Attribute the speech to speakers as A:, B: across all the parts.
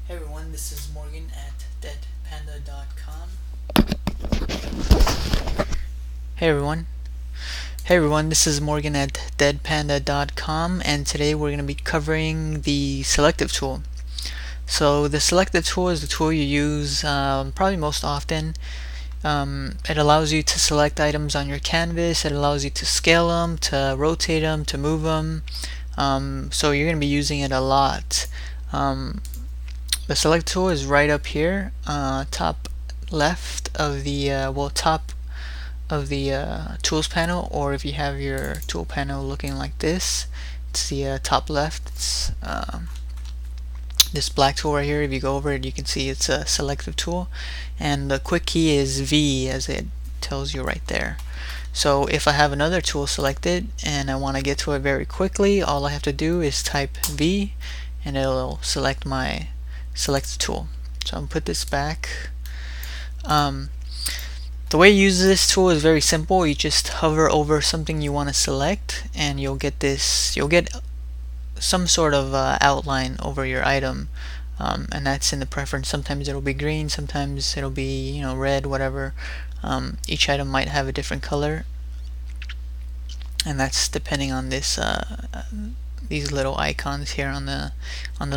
A: Hey everyone, this is Morgan at deadpanda.com. Hey everyone. Hey everyone, this is Morgan at deadpanda.com, and today we're going to be covering the selective tool. So the selective tool is the tool you use probably most often. It allows you to select items on your canvas. It allows you to scale them, to rotate them, to move them. So you're going to be using it a lot. The select tool is right up here, top left of the top of the tools panel, or if you have your tool panel looking like this, it's the top left. It's this black tool right here. If you go over it, you can see it's a selective tool, and the quick key is V, as it tells you right there. So if I have another tool selected and I want to get to it very quickly, all I have to do is type V and it'll select my select tool. So I'm gonna put this back. The way you use this tool is very simple. You just hover over something you want to select and you'll get some sort of outline over your item, and that's in the preference. Sometimes it'll be green, sometimes it'll be red, whatever. Each item might have a different color, and that's depending on this these little icons here on the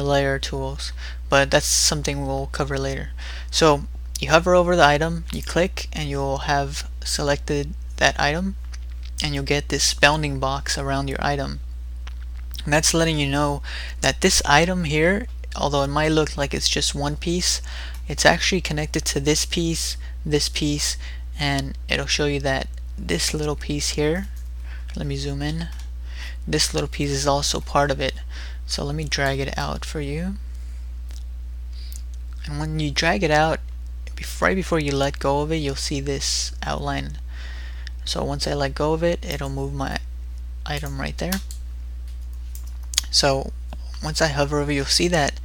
A: layer tools, but that's something we'll cover later. So you hover over the item, you click, and you'll have selected that item, and you'll get this bounding box around your item, and that's letting you know that this item here, although it might look like it's just one piece, it's actually connected to this piece, and it'll show you that this little piece here, let me zoom in, this little piece is also part of it. So let me drag it out for you, and when you drag it out, right before you let go of it, you'll see this outline. So once I let go of it, it'll move my item right there. So once I hover over, you'll see that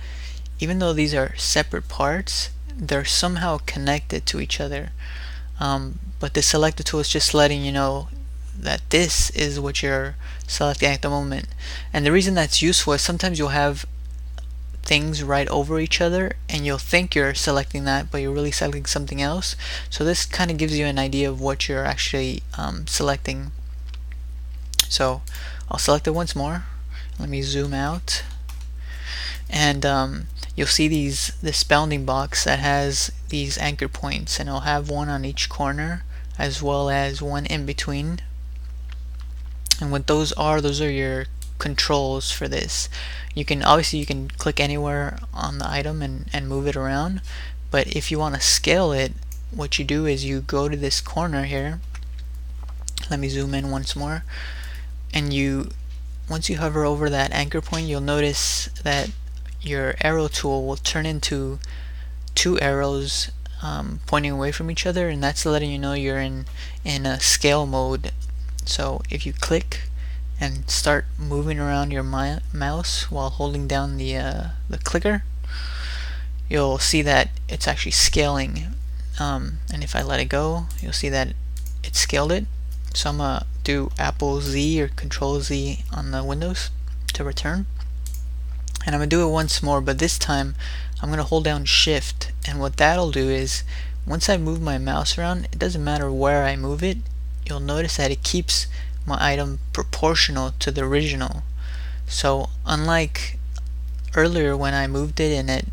A: even though these are separate parts, they're somehow connected to each other. But the selector tool is just letting you know that this is what you're selecting at the moment. And the reason that's useful is sometimes you'll have things right over each other and you'll think you're selecting that, but you're really selecting something else. So this kind of gives you an idea of what you're actually selecting. So I'll select it once more. Let me zoom out, and you'll see this bounding box that has these anchor points, and it'll have one on each corner as well as one in between. And what those are your controls for this. You can click anywhere on the item and move it around, but if you want to scale it, what you do is you go to this corner here. Let me zoom in once more, and once you hover over that anchor point, you'll notice that your arrow tool will turn into two arrows pointing away from each other, and that's letting you know you're in a scale mode. So if you click and start moving around your mouse while holding down the clicker, you'll see that it's actually scaling. And if I let it go, you'll see that it scaled it. So I'm gonna do Apple Z or Control Z on the Windows to return, and I'm gonna do it once more, but this time I'm gonna hold down Shift, and what that'll do is once I move my mouse around, it doesn't matter where I move it, you'll notice that it keeps my item proportional to the original. So unlike earlier when I moved it and it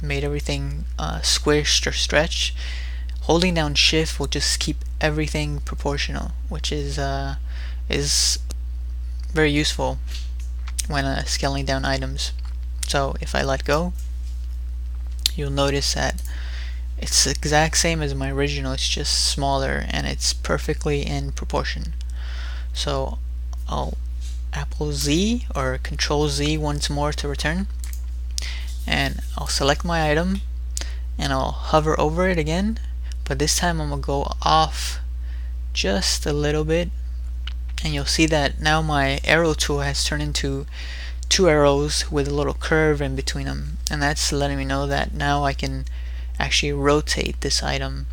A: made everything squished or stretched, holding down Shift will just keep everything proportional, which is very useful when scaling down items. So if I let go, you'll notice that it's the exact same as my original, it's just smaller and it's perfectly in proportion. So I'll Apple Z or Control Z once more to return, and I'll select my item and I'll hover over it again, but this time I'm gonna go off just a little bit, and you'll see that now my arrow tool has turned into two arrows with a little curve in between them, and that's letting me know that now I can actually rotate this item.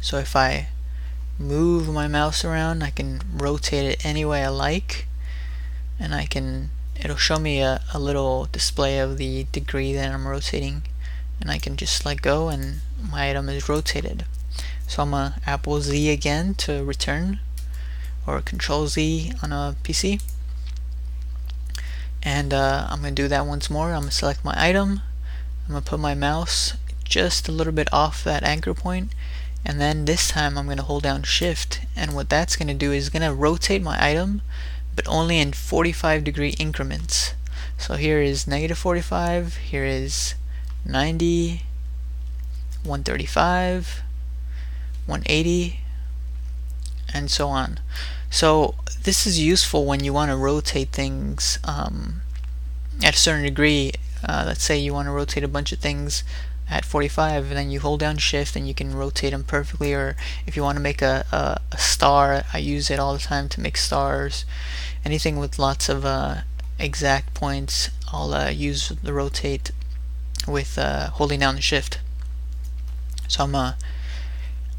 A: So if I move my mouse around, I can rotate it any way I like, and I can it'll show me a little display of the degree that I'm rotating, and I can just let go and my item is rotated. So I'm gonna Apple Z again to return, or Control Z on a PC, and I'm gonna do that once more. I'm gonna select my item, I'm gonna put my mouse just a little bit off that anchor point, and then this time I'm gonna hold down shift, and what that's gonna do is gonna rotate my item, but only in 45-degree increments. So here is -45, here is 90, 135, 180, and so on. So this is useful when you want to rotate things at a certain degree. Let's say you want to rotate a bunch of things at 45, and then you hold down shift and you can rotate them perfectly. Or if you want to make a star, I use it all the time to make stars. Anything with lots of exact points, I'll use the rotate with holding down the shift. So I'm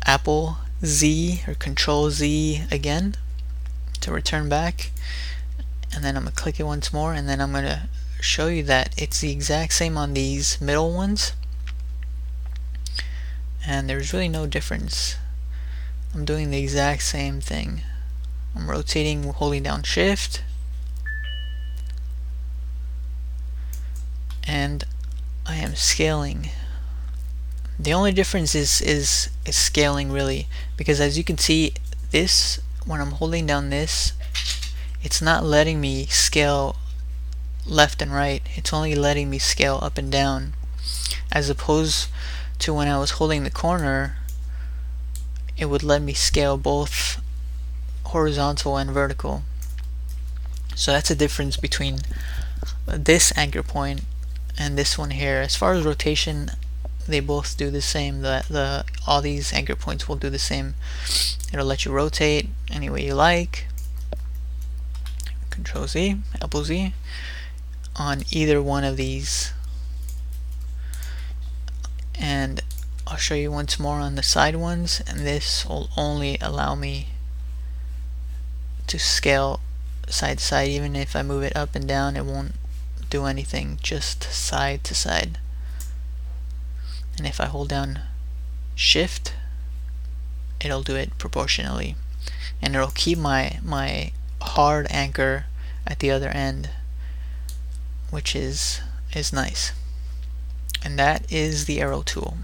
A: Apple Z or Control Z again to return back, and then I'm gonna click it once more, and then I'm gonna show you that it's the exact same on these middle ones, and there's really no difference. I'm doing the exact same thing. I'm rotating, holding down shift, and I am scaling. The only difference is scaling, really, because as you can see, this, when I'm holding down this, it's not letting me scale left and right, it's only letting me scale up and down, as opposed to when I was holding the corner, it would let me scale both horizontal and vertical. So that's the difference between this anchor point and this one here. As far as rotation, they both do the same. All these anchor points will do the same. It'll let you rotate any way you like. Control Z, Apple Z, on either one of these. And I'll show you once more on the side ones, and this will only allow me to scale side to side. Even if I move it up and down, it won't do anything, just side to side. And if I hold down shift, it'll do it proportionally, and it'll keep my hard anchor at the other end, which is nice. And that is the arrow tool.